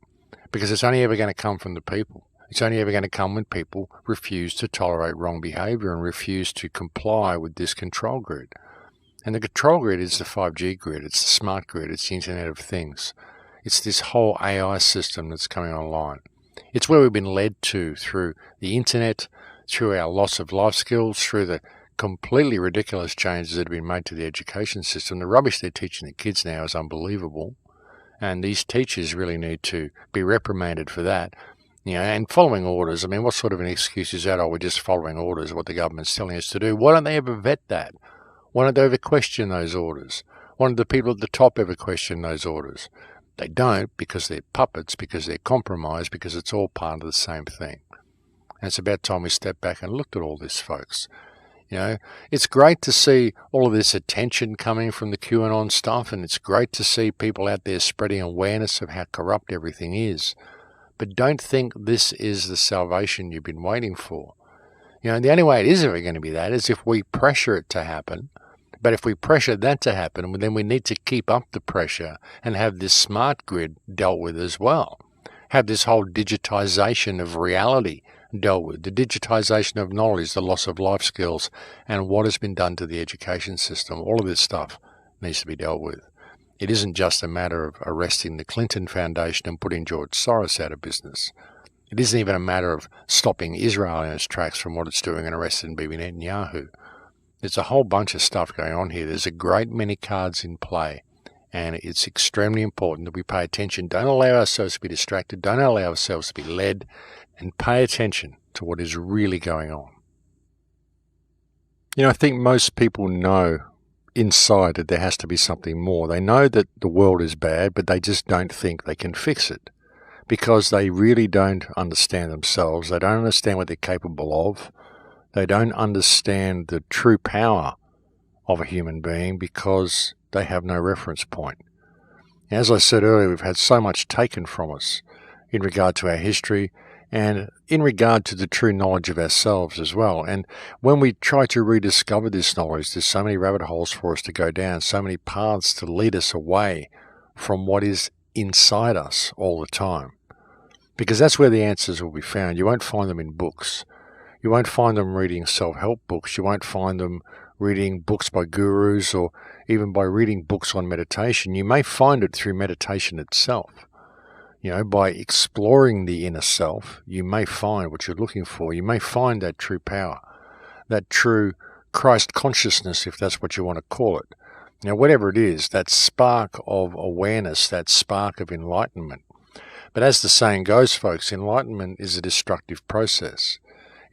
Because it's only ever going to come from the people. It's only ever going to come when people refuse to tolerate wrong behaviour and refuse to comply with this control grid. And the control grid is the 5G grid, it's the smart grid, it's the Internet of Things. It's this whole AI system that's coming online. It's where we've been led to through the Internet, through our loss of life skills, through the completely ridiculous changes that have been made to the education system. The rubbish they're teaching the kids now is unbelievable. And these teachers really need to be reprimanded for that. And following orders. I mean, what sort of an excuse is that? Oh, we're just following orders, what the government's telling us to do. Why don't they ever vet that? Why don't they ever question those orders? Why don't the people at the top ever question those orders? They don't, because they're puppets, because they're compromised, because it's all part of the same thing. And it's about time we step back and looked at all this, folks. It's great to see all of this attention coming from the QAnon stuff, and it's great to see people out there spreading awareness of how corrupt everything is. But don't think this is the salvation you've been waiting for. The only way it is ever going to be that is if we pressure it to happen. But if we pressure that to happen, then we need to keep up the pressure and have this smart grid dealt with as well. Have this whole digitization of reality dealt with, the digitization of knowledge, the loss of life skills, and what has been done to the education system. All of this stuff needs to be dealt with. It isn't just a matter of arresting the Clinton Foundation and putting George Soros out of business. It isn't even a matter of stopping Israel in its tracks from what it's doing and arresting Bibi Netanyahu. There's a whole bunch of stuff going on here. There's a great many cards in play, and it's extremely important that we pay attention. Don't allow ourselves to be distracted. Don't allow ourselves to be led, and pay attention to what is really going on. I think most people know inside that there has to be something more. They know that the world is bad, but they just don't think they can fix it because they really don't understand themselves. They don't understand what they're capable of. They don't understand the true power of a human being because they have no reference point. As I said earlier, we've had so much taken from us in regard to our history and in regard to the true knowledge of ourselves as well. And when we try to rediscover this knowledge, there's so many rabbit holes for us to go down, so many paths to lead us away from what is inside us all the time. Because that's where the answers will be found. You won't find them in books. You won't find them reading self-help books. You won't find them reading books by gurus or even by reading books on meditation. You may find it through meditation itself. By exploring the inner self, you may find what you're looking for. You may find that true power, that true Christ consciousness, if that's what you want to call it. Whatever it is, that spark of awareness, that spark of enlightenment. But as the saying goes, folks, enlightenment is a destructive process.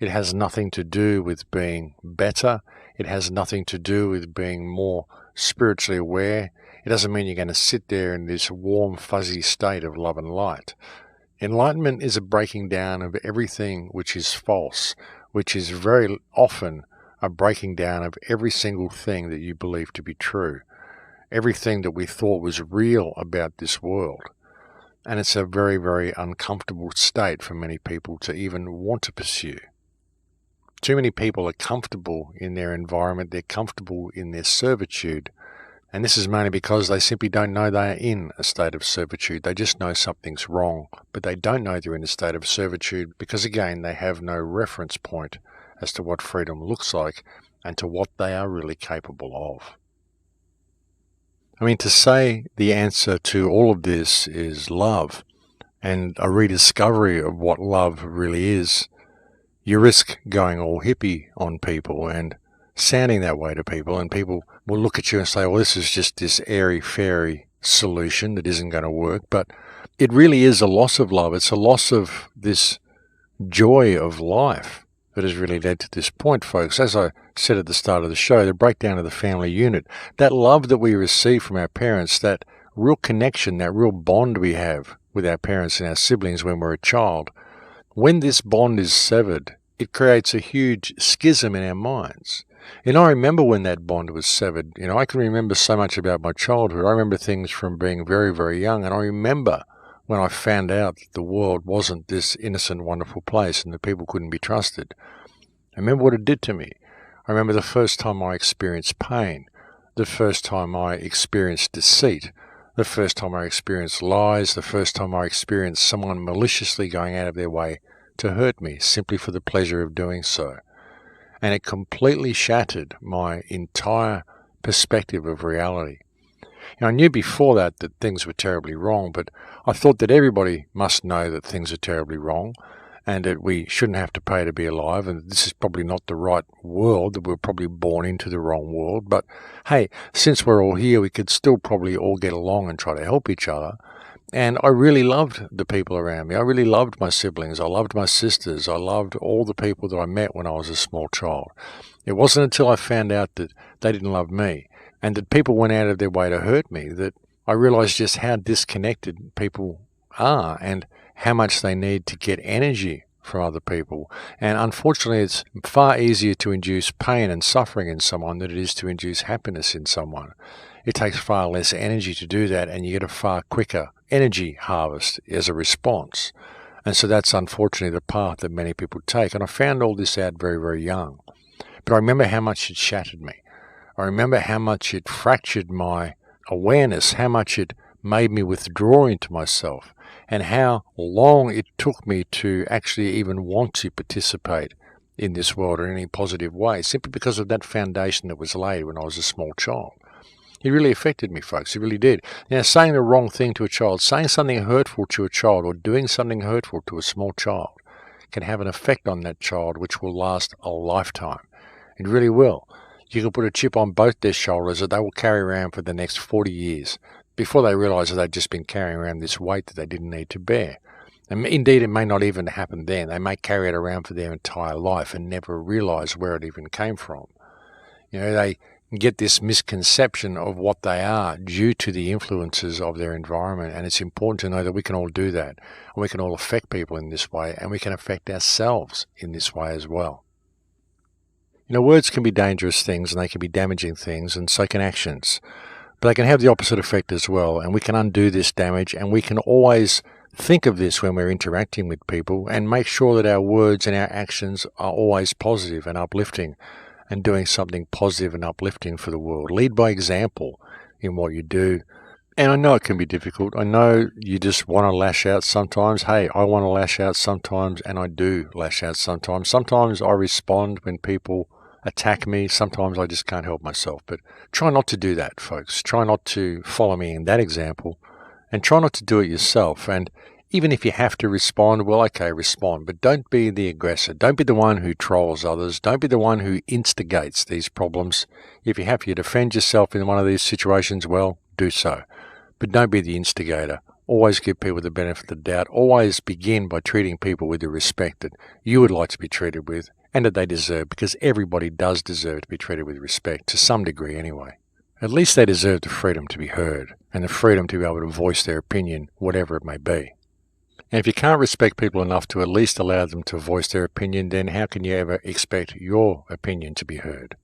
It has nothing to do with being better. It has nothing to do with being more spiritually aware. It doesn't mean you're going to sit there in this warm, fuzzy state of love and light. Enlightenment is a breaking down of everything which is false, which is very often a breaking down of every single thing that you believe to be true, everything that we thought was real about this world. And it's a very, very uncomfortable state for many people to even want to pursue. Too many people are comfortable in their environment, they're comfortable in their servitude, and this is mainly because they simply don't know they are in a state of servitude. They just know something's wrong, but they don't know they're in a state of servitude because, again, they have no reference point as to what freedom looks like and to what they are really capable of. To say the answer to all of this is love and a rediscovery of what love really is, you risk going all hippie on people and sounding that way to people, and people will look at you and say, well, this is just this airy-fairy solution that isn't going to work. But it really is a loss of love. It's a loss of this joy of life that has really led to this point, folks. As I said at the start of the show, the breakdown of the family unit, that love that we receive from our parents, that real connection, that real bond we have with our parents and our siblings when we're a child, when this bond is severed, it creates a huge schism in our minds. I remember when that bond was severed. I can remember so much about my childhood. I remember things from being very, very young, and I remember when I found out that the world wasn't this innocent, wonderful place and that people couldn't be trusted. I remember what it did to me. I remember the first time I experienced pain, the first time I experienced deceit, the first time I experienced lies, the first time I experienced someone maliciously going out of their way to hurt me simply for the pleasure of doing so. And it completely shattered my entire perspective of reality. I knew before that things were terribly wrong, but I thought that everybody must know that things are terribly wrong and that we shouldn't have to pay to be alive, and this is probably not the right world, that we're probably born into the wrong world. But hey, since we're all here, we could still probably all get along and try to help each other. And I really loved the people around me. I really loved my siblings. I loved my sisters. I loved all the people that I met when I was a small child. It wasn't until I found out that they didn't love me and that people went out of their way to hurt me that I realized just how disconnected people are and how much they need to get energy from other people. And unfortunately, it's far easier to induce pain and suffering in someone than it is to induce happiness in someone. It takes far less energy to do that, and you get a far quicker energy harvest as a response. And so that's unfortunately the path that many people take. And I found all this out very, very young. But I remember how much it shattered me. I remember how much it fractured my awareness, how much it made me withdraw into myself, and how long it took me to actually even want to participate in this world in any positive way, simply because of that foundation that was laid when I was a small child. It really affected me, folks. It really did. Saying the wrong thing to a child, saying something hurtful to a child, or doing something hurtful to a small child can have an effect on that child which will last a lifetime. It really will. You can put a chip on both their shoulders that they will carry around for the next 40 years before they realise that they've just been carrying around this weight that they didn't need to bear. And indeed, it may not even happen then. They may carry it around for their entire life and never realise where it even came from. They get this misconception of what they are due to the influences of their environment, and it's important to know that we can all do that, and we can all affect people in this way, and we can affect ourselves in this way as well. Words can be dangerous things, and they can be damaging things, and so can actions. But they can have the opposite effect as well, and we can undo this damage, and we can always think of this when we're interacting with people and make sure that our words and our actions are always positive and uplifting and doing something positive and uplifting for the world. Lead by example in what you do. And I know it can be difficult. I know you just want to lash out sometimes. Hey, I want to lash out sometimes, and I do lash out sometimes. Sometimes I respond when people attack me. Sometimes I just can't help myself. But try not to do that, folks. Try not to follow me in that example, and try not to do it yourself. And Even if you have to respond, well, okay, respond, but don't be the aggressor. Don't be the one who trolls others. Don't be the one who instigates these problems. If you have to defend yourself in one of these situations, well, do so. But don't be the instigator. Always give people the benefit of the doubt. Always begin by treating people with the respect that you would like to be treated with and that they deserve, because everybody does deserve to be treated with respect, to some degree anyway. At least they deserve the freedom to be heard and the freedom to be able to voice their opinion, whatever it may be. And if you can't respect people enough to at least allow them to voice their opinion, then how can you ever expect your opinion to be heard?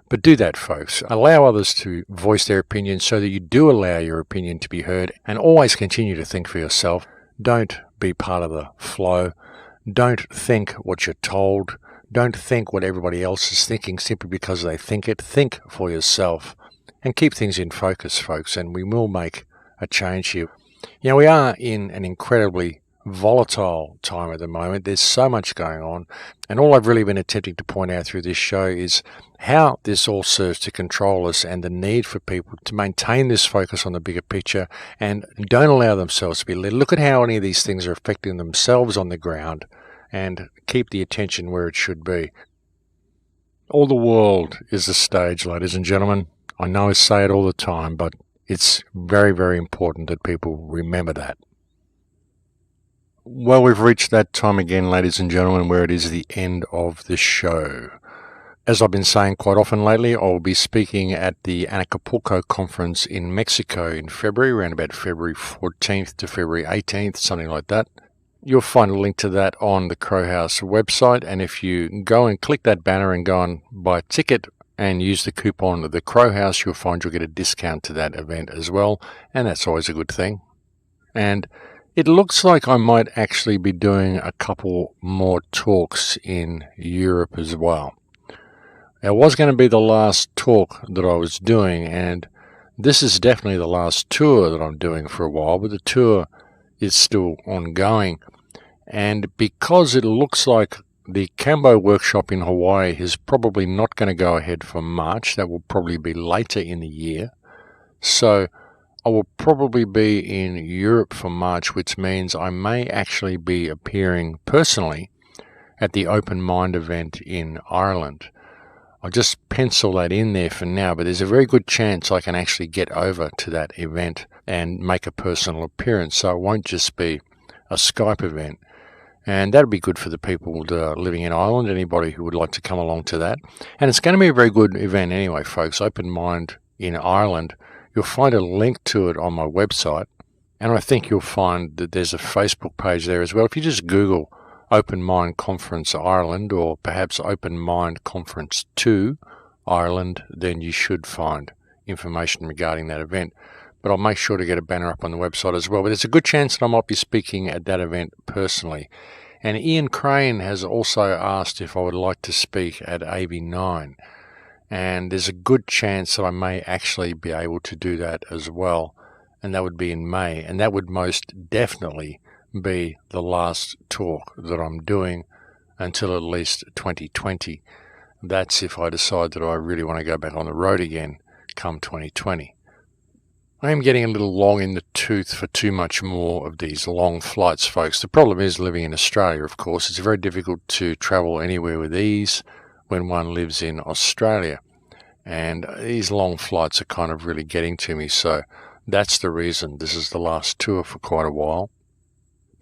But do that, folks. Allow others to voice their opinion so that you do allow your opinion to be heard, and always continue to think for yourself. Don't be part of the flow. Don't think what you're told. Don't think what everybody else is thinking simply because they think it. Think for yourself and keep things in focus, folks, and we will make a change here. You know, we are in an incredibly volatile time at the moment. There's so much going on, and all I've really been attempting to point out through this show is how this all serves to control us and the need for people to maintain this focus on the bigger picture and don't allow themselves to be led. Look at how any of these things are affecting themselves on the ground and keep the attention where it should be. All the world is a stage, ladies and gentlemen. I know I say it all the time, but it's very, very important that people remember that. Well, we've reached that time again, ladies and gentlemen, where it is the end of the show. As I've been saying quite often lately, I'll be speaking at the Acapulco conference in Mexico in February, around about February 14th to February 18th, something like that. You'll find a link to that on the Crow House website, and if you go and click that banner and go and buy a ticket and use the coupon of the Crow House, you'll find you'll get a discount to that event as well, and that's always a good thing. And it looks like I might actually be doing a couple more talks in Europe as well. It was going to be the last talk that I was doing, and this is definitely the last tour that I'm doing for a while, but the tour is still ongoing. And because it looks like the Cambo workshop in Hawaii is probably not going to go ahead for March, that will probably be later in the year. So I will probably be in Europe for March, which means I may actually be appearing personally at the Open Mind event in Ireland. I'll just pencil that in there for now, but there's a very good chance I can actually get over to that event and make a personal appearance, so it won't just be a Skype event. And that'll be good for the people living in Ireland, anybody who would like to come along to that. And it's going to be a very good event anyway, folks. Open Mind in Ireland. You'll find a link to it on my website, and I think you'll find that there's a Facebook page there as well. If you just Google Open Mind Conference Ireland, or perhaps Open Mind Conference 2 Ireland, then you should find information regarding that event. But I'll make sure to get a banner up on the website as well. But there's a good chance that I might be speaking at that event personally. And Ian Crane has also asked if I would like to speak at AB9. And there's a good chance that I may actually be able to do that as well. And that would be in May. And that would most definitely be the last talk that I'm doing until at least 2020. That's if I decide that I really want to go back on the road again come 2020. I am getting a little long in the tooth for too much more of these long flights, folks. The problem is living in Australia, of course. It's very difficult to travel anywhere with ease when one lives in Australia. And these long flights are kind of really getting to me, so that's the reason this is the last tour for quite a while.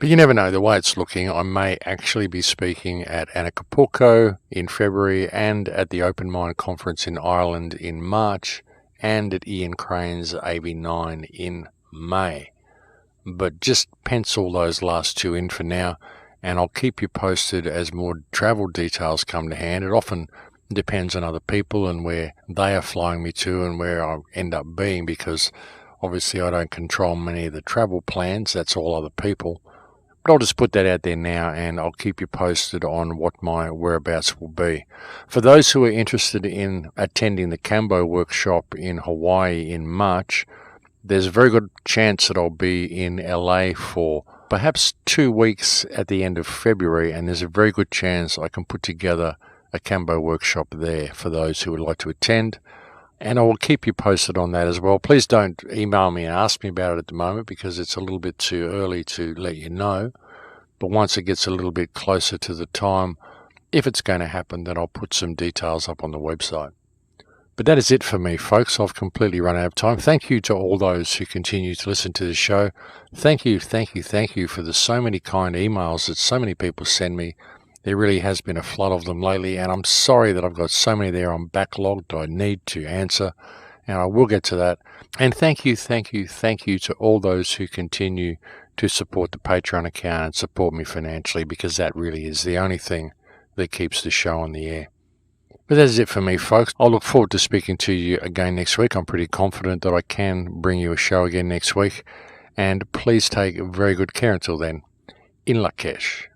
But you never know, the way it's looking, I may actually be speaking at Acapulco in February and at the Open Mind Conference in Ireland in March, and at Ian Crane's AB9 in May. But just pencil those last two in for now, and I'll keep you posted as more travel details come to hand. It often depends on other people and where they are flying me to and where I end up being, because obviously I don't control many of the travel plans. That's all other people. But I'll just put that out there now, and I'll keep you posted on what my whereabouts will be. For those who are interested in attending the Cambo workshop in Hawaii in March, there's a very good chance that I'll be in LA for perhaps 2 weeks at the end of February, and there's a very good chance I can put together a Cambo workshop there for those who would like to attend. And I will keep you posted on that as well. Please don't email me and ask me about it at the moment because it's a little bit too early to let you know. But once it gets a little bit closer to the time, if it's going to happen, then I'll put some details up on the website. But that is it for me, folks. I've completely run out of time. Thank you to all those who continue to listen to the show. Thank you for the so many kind emails that so many people send me. There really has been a flood of them lately, and I'm sorry that I've got so many there on backlog that I need to answer, and I will get to that. And thank you to all those who continue to support the Patreon account and support me financially, because that really is the only thing that keeps the show on the air. But that is it for me, folks. I'll look forward to speaking to you again next week. I'm pretty confident that I can bring you a show again next week. And please take very good care until then. In Lakesh.